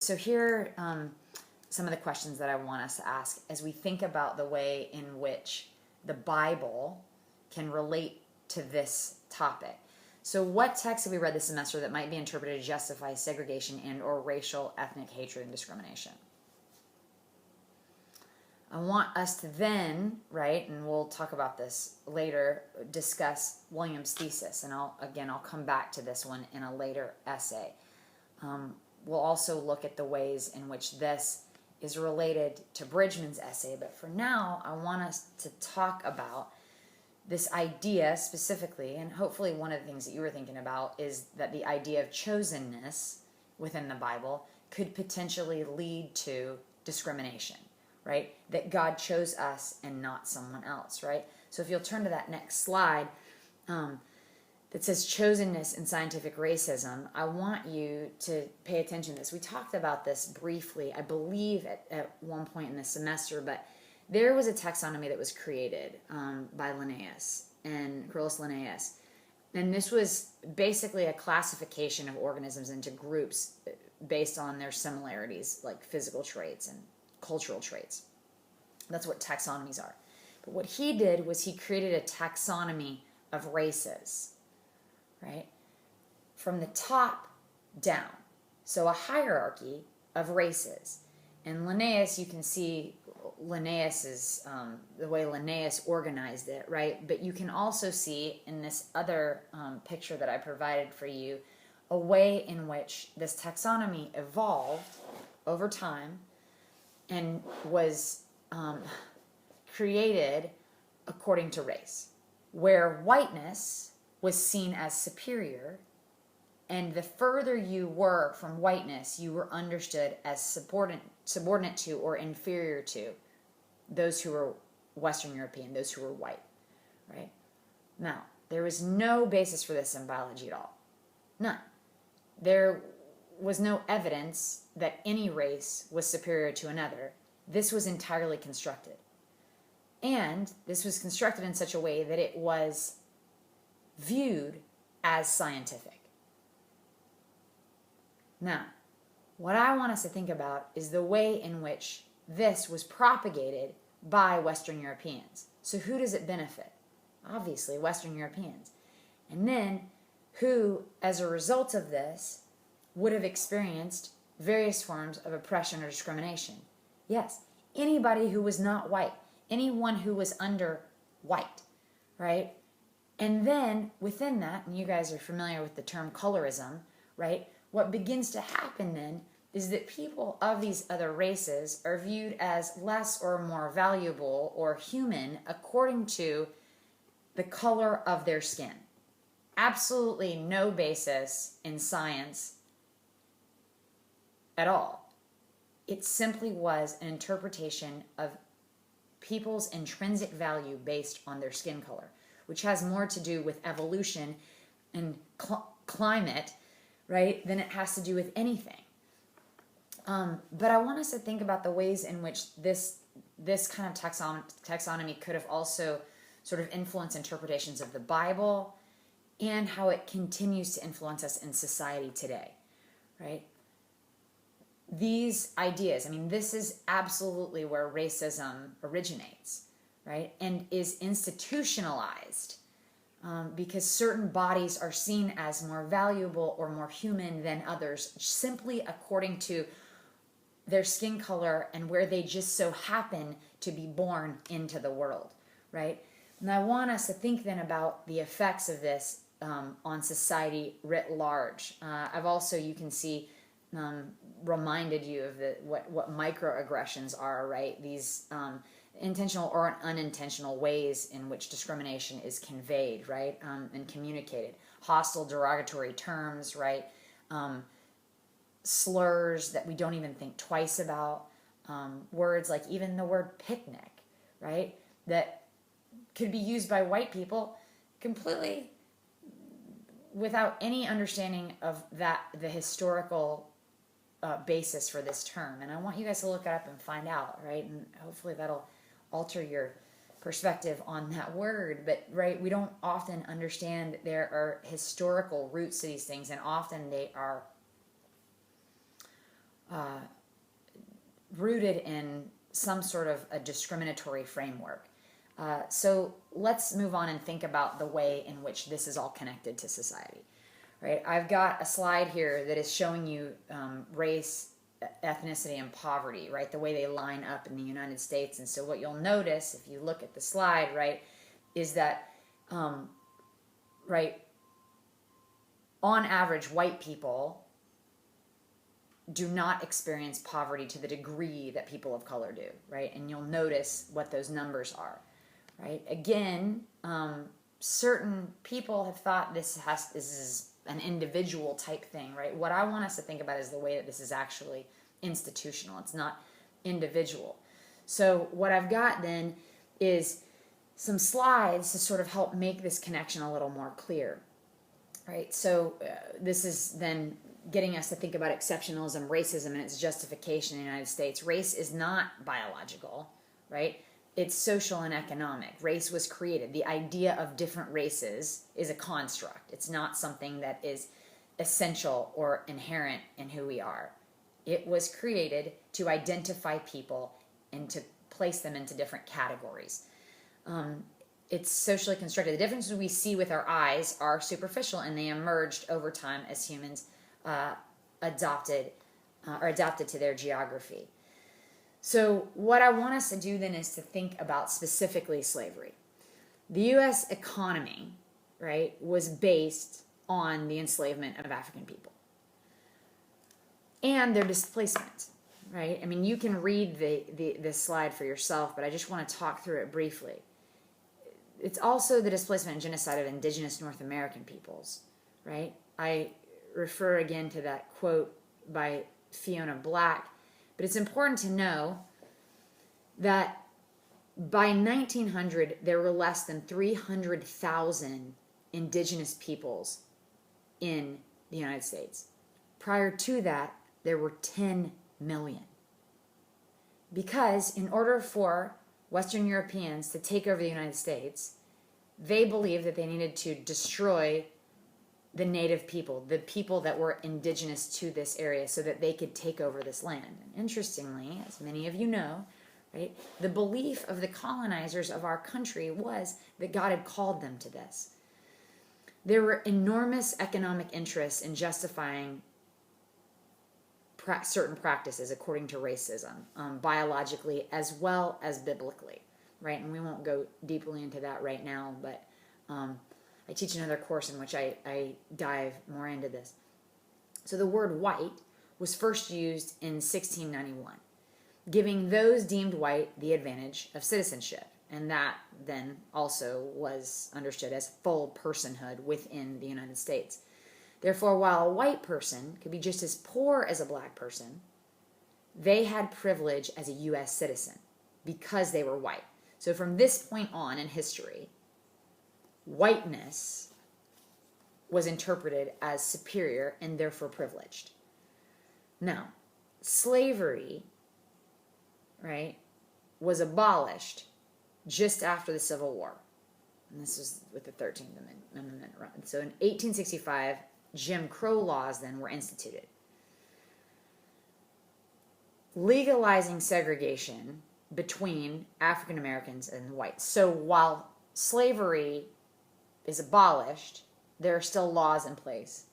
So here are some of the questions that I want us to ask as we think about the way in which the Bible can relate to this topic. So what texts have we read this semester that might be interpreted to justify segregation and or racial, ethnic hatred and discrimination? I want us to then, right, and we'll talk about this later, discuss William's thesis. And I'll come back to this one in a later essay. We'll also look at the ways in which this is related to Bridgman's essay. But for now, I want us to talk about this idea specifically, and hopefully one of the things that you were thinking about is that the idea of chosenness within the Bible could potentially lead to discrimination, right? That God chose us and not someone else, right? So if you'll turn to that next slide that says chosenness and scientific racism, I want you to pay attention to this. We talked about this briefly, I believe, at one point in the semester, but there was a taxonomy that was created by Linnaeus and Carolus Linnaeus. And this was basically a classification of organisms into groups based on their similarities, like physical traits and cultural traits. That's what taxonomies are. But what he did was he created a taxonomy of races, right? From the top down. So a hierarchy of races. And Linnaeus, you can see Linnaeus's, the way Linnaeus organized it, right? But you can also see in this other picture that I provided for you, a way in which this taxonomy evolved over time and was created according to race, where whiteness was seen as superior, and the further you were from whiteness, you were understood as subordinate to or inferior to those who were Western European, those who were white, right? Now, there was no basis for this in biology at all. None. There was no evidence that any race was superior to another. This was entirely constructed. And this was constructed in such a way that it was viewed as scientific. Now, what I want us to think about is the way in which this was propagated by Western Europeans. So who does it benefit? Obviously, Western Europeans. And then who, as a result of this, would have experienced various forms of oppression or discrimination? Yes, anybody who was not white, anyone who was under white, right? And then within that, and you guys are familiar with the term colorism, right? What begins to happen then is that people of these other races are viewed as less or more valuable or human according to the color of their skin. Absolutely no basis in science at all. It simply was an interpretation of people's intrinsic value based on their skin color, which has more to do with evolution and climate, right, than it has to do with anything. But I want us to think about the ways in which this kind of taxonomy could have also sort of influenced interpretations of the Bible and how it continues to influence us in society today, right? These ideas, I mean, this is absolutely where racism originates, right? And is institutionalized because certain bodies are seen as more valuable or more human than others simply according to their skin color and where they just so happen to be born into the world, right? And I want us to think then about the effects of this on society writ large. I've also, you can see, reminded you of what microaggressions are, right? These intentional or unintentional ways in which discrimination is conveyed, right, and communicated. Hostile, derogatory terms, right? Slurs that we don't even think twice about. Words like even the word picnic, right? That could be used by white people completely without any understanding of the historical basis for this term. And I want you guys to look it up and find out, right? And hopefully that'll alter your perspective on that word. But, right, we don't often understand there are historical roots to these things, and often they are rooted in some sort of a discriminatory framework. So let's move on and think about the way in which this is all connected to society. Right? I've got a slide here that is showing you race, ethnicity, and poverty, right? The way they line up in the United States. And so what you'll notice if you look at the slide, right, is that, right, on average, white people do not experience poverty to the degree that people of color do, right? And you'll notice what those numbers are, right? Again, certain people have thought this is an individual type thing, right? What I want us to think about is the way that this is actually institutional. It's not individual. So what I've got then is some slides to sort of help make this connection a little more clear, right? So this is then getting us to think about exceptionalism, racism, and its justification in the United States. Race is not biological, right? It's social and economic. Race was created. The idea of different races is a construct. It's not something that is essential or inherent in who we are. It was created to identify people and to place them into different categories. It's socially constructed. The differences we see with our eyes are superficial, and they emerged over time as humans adapted to their geography. So what I want us to do then is to think about specifically slavery. The U.S. economy, right, was based on the enslavement of African people and their displacement, right? I mean, you can read this slide for yourself, but I just want to talk through it briefly. It's also the displacement and genocide of indigenous North American peoples, right? I refer again to that quote by Fiona Black, but it's important to know that by 1900, there were less than 300,000 indigenous peoples in the United States. Prior to that, there were 10 million. Because in order for Western Europeans to take over the United States, they believed that they needed to destroy the native people, the people that were indigenous to this area, so that they could take over this land. And interestingly, as many of you know, right, the belief of the colonizers of our country was that God had called them to this. There were enormous economic interests in justifying certain practices according to racism, biologically as well as biblically, right? And we won't go deeply into that right now, but I teach another course in which I dive more into this. So the word white was first used in 1691, giving those deemed white the advantage of citizenship. And that then also was understood as full personhood within the United States. Therefore, while a white person could be just as poor as a black person, they had privilege as a U.S. citizen because they were white. So from this point on in history, whiteness was interpreted as superior and therefore privileged. Now, slavery, right, was abolished just after the Civil War. And this was with the 13th Amendment. So in 1865, Jim Crow laws then were instituted, legalizing segregation between African Americans and whites. So while slavery is abolished, there are still laws in place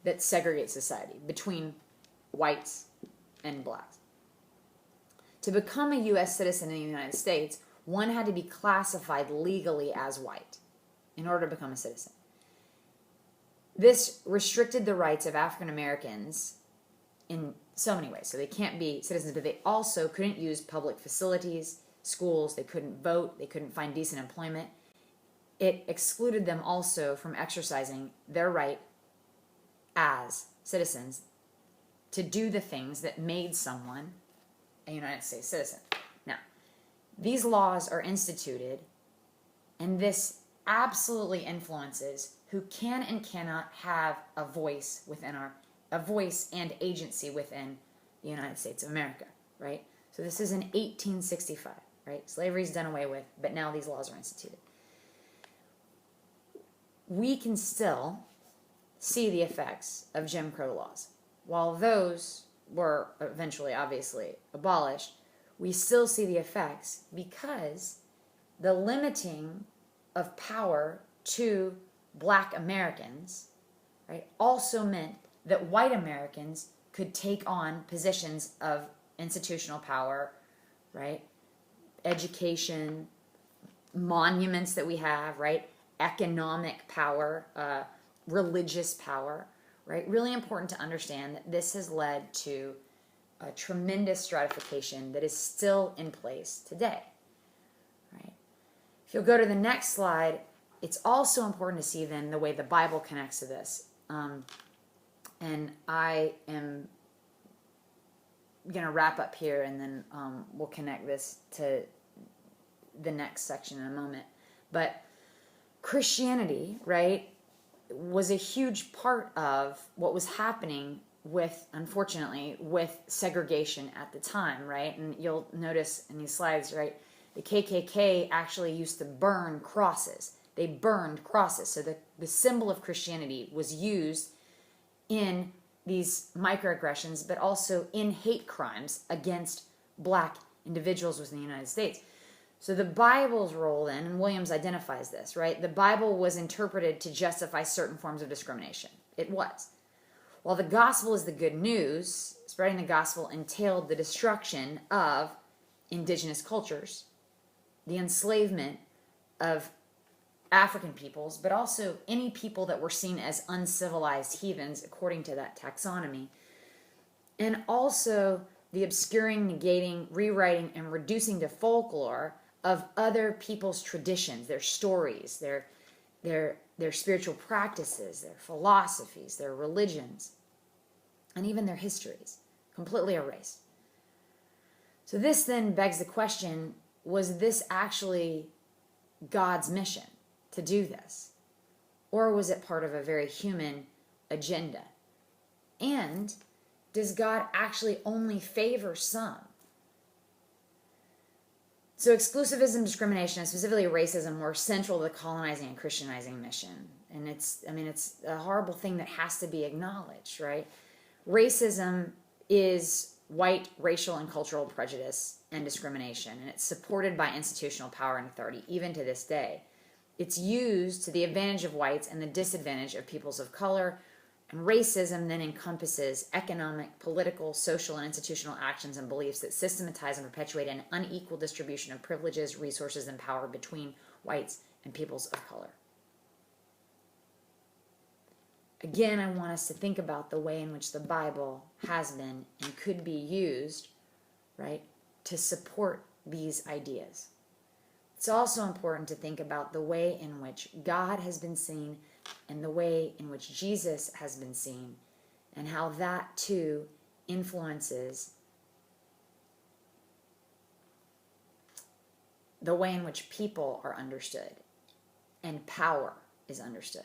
that segregate society between whites and blacks. To become a U.S. citizen in the United States, one had to be classified legally as white in order to become a citizen. This restricted the rights of African Americans in so many ways. So they can't be citizens, but they also couldn't use public facilities, schools, they couldn't vote, they couldn't find decent employment. It excluded them also from exercising their right as citizens to do the things that made someone a United States citizen. Now, these laws are instituted, and this absolutely influences who can and cannot have a voice and agency within the United States of America, right? So this is in 1865, right? Slavery is done away with, but now these laws are instituted. We can still see the effects of Jim Crow laws. while those were eventually obviously abolished, we still see the effects because the limiting of power to Black Americans, right, also meant that white Americans could take on positions of institutional power, right, education, monuments that we have, right, economic power, religious power, right? Really important to understand that this has led to a tremendous stratification that is still in place today, right? If you'll go to the next slide, it's also important to see then the way the Bible connects to this. And I am going to wrap up here, and then we'll connect this to the next section in a moment. But Christianity, right, was a huge part of what was happening with, unfortunately, with segregation at the time, right? And you'll notice in these slides, right, the KKK actually used to burn crosses. They burned crosses. So the symbol of Christianity was used in these microaggressions, but also in hate crimes against Black individuals within the United States. So the Bible's role then, and Williams identifies this, right? The Bible was interpreted to justify certain forms of discrimination. It was. While the gospel is the good news, spreading the gospel entailed the destruction of indigenous cultures, the enslavement of African peoples, but also any people that were seen as uncivilized heathens according to that taxonomy, and also the obscuring, negating, rewriting, and reducing to folklore of other people's traditions, their stories, their spiritual practices, their philosophies, their religions, and even their histories, completely erased. So this then begs the question, was this actually God's mission to do this? Or was it part of a very human agenda? And does God actually only favor some? So exclusivism, discrimination, and specifically racism, were central to the colonizing and Christianizing mission. And it's a horrible thing that has to be acknowledged, right? Racism is white racial and cultural prejudice and discrimination, and it's supported by institutional power and authority, even to this day. It's used to the advantage of whites and the disadvantage of peoples of color. And racism then encompasses economic, political, social, and institutional actions and beliefs that systematize and perpetuate an unequal distribution of privileges, resources, and power between whites and peoples of color. Again, I want us to think about the way in which the Bible has been and could be used, right, to support these ideas. It's also important to think about the way in which God has been seen and the way in which Jesus has been seen, and how that too influences the way in which people are understood and power is understood.